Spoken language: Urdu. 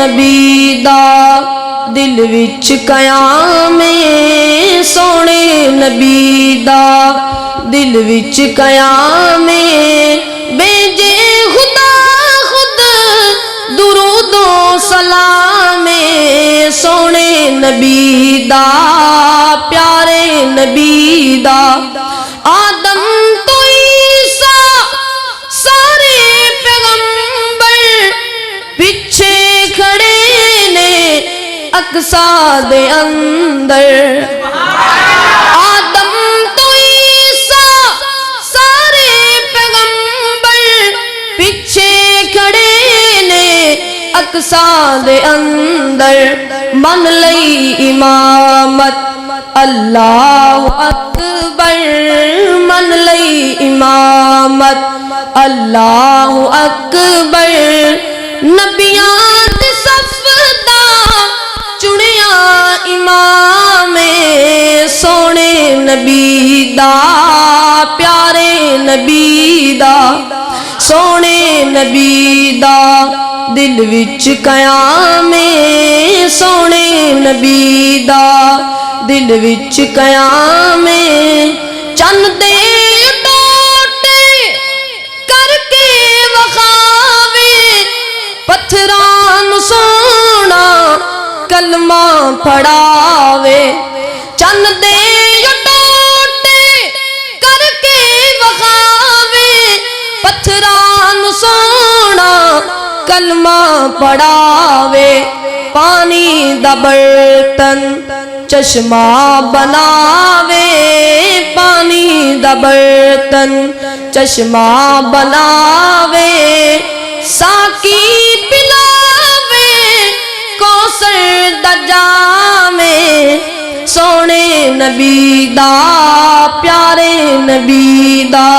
نبی دا دل وچ قیام سونے نبی دا دل وچ قیام بھیجے خدا خود درود و سلام سونے نبی دا پیارے نبی دا آدم تو عیسیٰ سارے پیغمبر پیچھے کھڑے نے اقصا دے اندر آدم تو عیسیٰ سارے پیغمبر پیچھے کھڑے نے اقصا دے اندر من لئی امامت اللہ اکبر من لئی امامت اللہ اکبر نبیان دے صف دا چنیا امام سونے نبی دا پیارے نبی دا سونے نبی دا دل وچ قیام سونے نبی دا دل وچ قیام چن دے ٹوٹے کر کے وخاوے پتھران سونا کلمہ پڑھاوے چن دے ٹوٹے کر کے وخاوے پتھران سونا کلمہ پڑھاوے پانی دا برتن چشمہ بناوے پانی دا برتن چشمہ بناوے ساکی پلاوے کوثر دا جام سونے نبی دا پیارے نبی دا